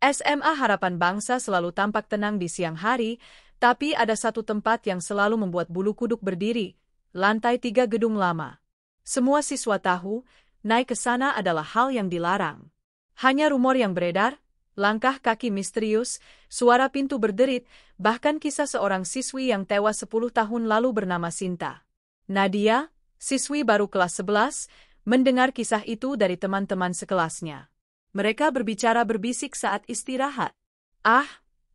SMA Harapan Bangsa selalu tampak tenang di siang hari, tapi ada satu tempat yang selalu membuat bulu kuduk berdiri, lantai 3 gedung lama. Semua siswa tahu, naik ke sana adalah hal yang dilarang. Hanya rumor yang beredar, langkah kaki misterius, suara pintu berderit, bahkan kisah seorang siswi yang tewas 10 tahun lalu bernama Sinta. Nadia, siswi baru kelas 11, mendengar kisah itu dari teman-teman sekelasnya. Mereka berbicara berbisik saat istirahat. "Ah,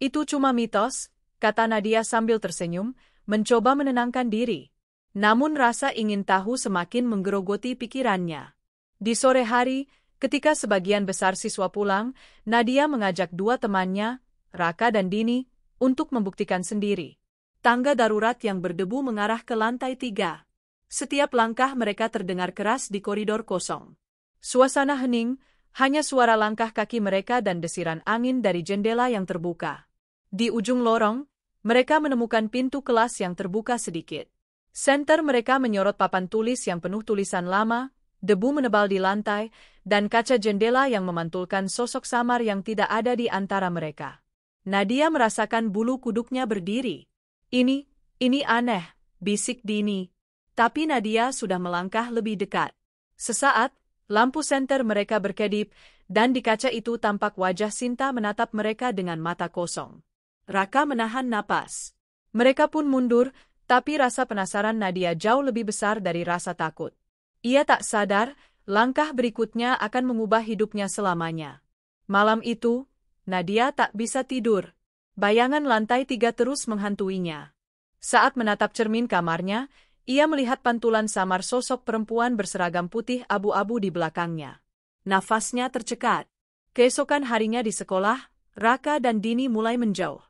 itu cuma mitos," kata Nadia sambil tersenyum, mencoba menenangkan diri. Namun rasa ingin tahu semakin menggerogoti pikirannya. Di sore hari, ketika sebagian besar siswa pulang, Nadia mengajak dua temannya, Raka dan Dini, untuk membuktikan sendiri. Tangga darurat yang berdebu mengarah ke lantai 3. Setiap langkah mereka terdengar keras di koridor kosong. Suasana hening, hanya suara langkah kaki mereka dan desiran angin dari jendela yang terbuka. Di ujung lorong, mereka menemukan pintu kelas yang terbuka sedikit. Senter mereka menyorot papan tulis yang penuh tulisan lama, debu menebal di lantai, dan kaca jendela yang memantulkan sosok samar yang tidak ada di antara mereka. Nadia merasakan bulu kuduknya berdiri. Ini aneh, bisik Dini. Tapi Nadia sudah melangkah lebih dekat. Sesaat, lampu senter mereka berkedip, dan di kaca itu tampak wajah Sinta menatap mereka dengan mata kosong. Raka menahan napas. Mereka pun mundur, tapi rasa penasaran Nadia jauh lebih besar dari rasa takut. Ia tak sadar, langkah berikutnya akan mengubah hidupnya selamanya. Malam itu, Nadia tak bisa tidur. Bayangan lantai 3 terus menghantuinya. Saat menatap cermin kamarnya, ia melihat pantulan samar sosok perempuan berseragam putih abu-abu di belakangnya. Nafasnya tercekat. Keesokan harinya di sekolah, Raka dan Dini mulai menjauh.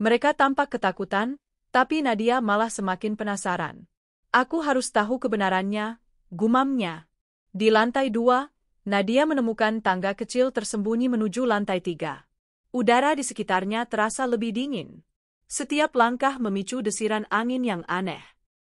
Mereka tampak ketakutan, tapi Nadia malah semakin penasaran. "Aku harus tahu kebenarannya," gumamnya. Di lantai 2, Nadia menemukan tangga kecil tersembunyi menuju lantai 3. Udara di sekitarnya terasa lebih dingin. Setiap langkah memicu desiran angin yang aneh.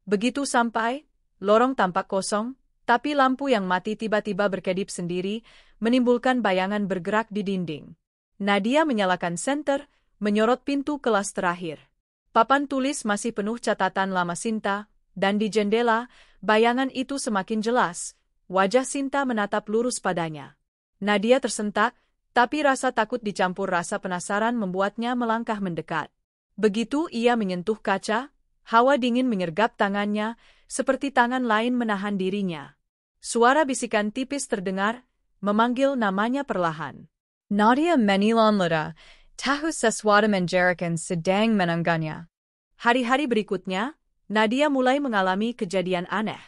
Begitu sampai, lorong tampak kosong, tapi lampu yang mati tiba-tiba berkedip sendiri, menimbulkan bayangan bergerak di dinding. Nadia menyalakan senter, menyorot pintu kelas terakhir. Papan tulis masih penuh catatan lama Sinta, dan di jendela, bayangan itu semakin jelas. Wajah Sinta menatap lurus padanya. Nadia tersentak, tapi rasa takut dicampur rasa penasaran membuatnya melangkah mendekat. Begitu ia menyentuh kaca, hawa dingin menyergap tangannya, seperti tangan lain menahan dirinya. Suara bisikan tipis terdengar, memanggil namanya perlahan. "Nadia Menilonlita, tahu sesuatu menjerakan sedang menangganya." Hari-hari berikutnya, Nadia mulai mengalami kejadian aneh.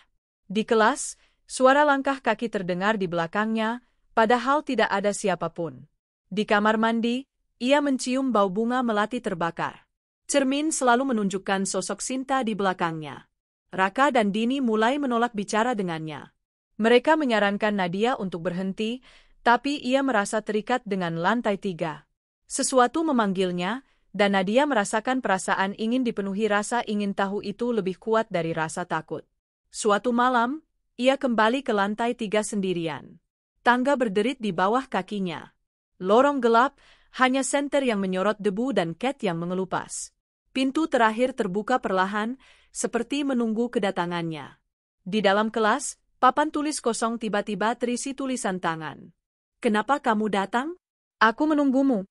Di kelas, suara langkah kaki terdengar di belakangnya, padahal tidak ada siapapun. Di kamar mandi, ia mencium bau bunga melati terbakar. Cermin selalu menunjukkan sosok Sinta di belakangnya. Raka dan Dini mulai menolak bicara dengannya. Mereka menyarankan Nadia untuk berhenti, tapi ia merasa terikat dengan lantai 3. Sesuatu memanggilnya, dan Nadia merasakan perasaan ingin dipenuhi rasa ingin tahu itu lebih kuat dari rasa takut. Suatu malam, ia kembali ke lantai 3 sendirian. Tangga berderit di bawah kakinya. Lorong gelap, hanya senter yang menyorot debu dan cat yang mengelupas. Pintu terakhir terbuka perlahan, seperti menunggu kedatangannya. Di dalam kelas, papan tulis kosong tiba-tiba terisi tulisan tangan. "Kenapa kamu datang?" "Aku menunggumu."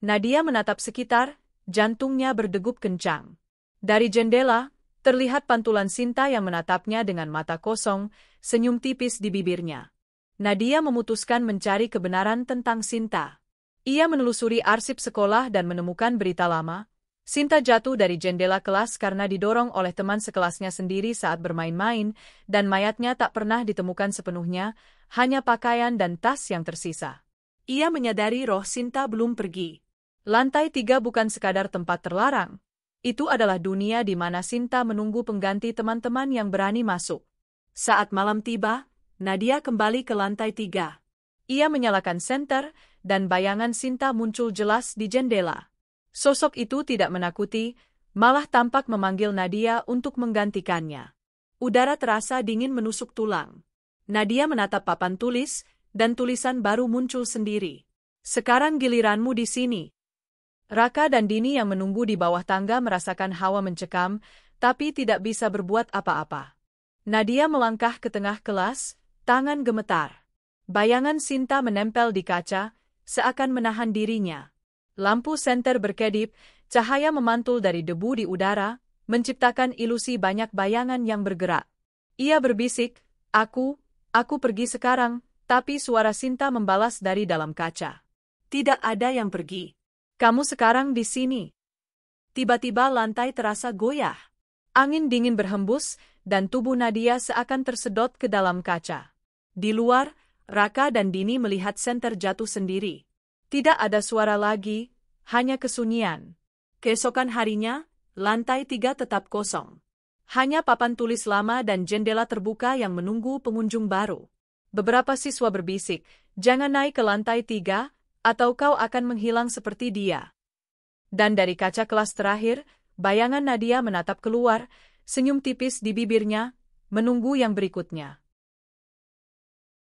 Nadia menatap sekitar, jantungnya berdegup kencang. Dari jendela, terlihat pantulan Sinta yang menatapnya dengan mata kosong, senyum tipis di bibirnya. Nadia memutuskan mencari kebenaran tentang Sinta. Ia menelusuri arsip sekolah dan menemukan berita lama. Sinta jatuh dari jendela kelas karena didorong oleh teman sekelasnya sendiri saat bermain-main, dan mayatnya tak pernah ditemukan sepenuhnya, hanya pakaian dan tas yang tersisa. Ia menyadari roh Sinta belum pergi. Lantai 3 bukan sekadar tempat terlarang. Itu adalah dunia di mana Sinta menunggu pengganti teman-teman yang berani masuk. Saat malam tiba, Nadia kembali ke lantai 3. Ia menyalakan senter, dan bayangan Sinta muncul jelas di jendela. Sosok itu tidak menakuti, malah tampak memanggil Nadia untuk menggantikannya. Udara terasa dingin menusuk tulang. Nadia menatap papan tulis, dan tulisan baru muncul sendiri. Sekarang giliranmu di sini. Raka dan Dini yang menunggu di bawah tangga merasakan hawa mencekam, tapi tidak bisa berbuat apa-apa. Nadia melangkah ke tengah kelas, tangan gemetar. Bayangan Sinta menempel di kaca, seakan menahan dirinya. Lampu senter berkedip, cahaya memantul dari debu di udara, menciptakan ilusi banyak bayangan yang bergerak. Ia berbisik, aku pergi sekarang, tapi suara Sinta membalas dari dalam kaca. Tidak ada yang pergi. Kamu sekarang di sini. Tiba-tiba lantai terasa goyah. Angin dingin berhembus, dan tubuh Nadia seakan tersedot ke dalam kaca. Di luar, Raka dan Dini melihat senter jatuh sendiri. Tidak ada suara lagi, hanya kesunyian. Keesokan harinya, lantai 3 tetap kosong. Hanya papan tulis lama dan jendela terbuka yang menunggu pengunjung baru. Beberapa siswa berbisik, jangan naik ke lantai 3, atau kau akan menghilang seperti dia. Dan dari kaca kelas terakhir, bayangan Nadia menatap keluar, senyum tipis di bibirnya, menunggu yang berikutnya.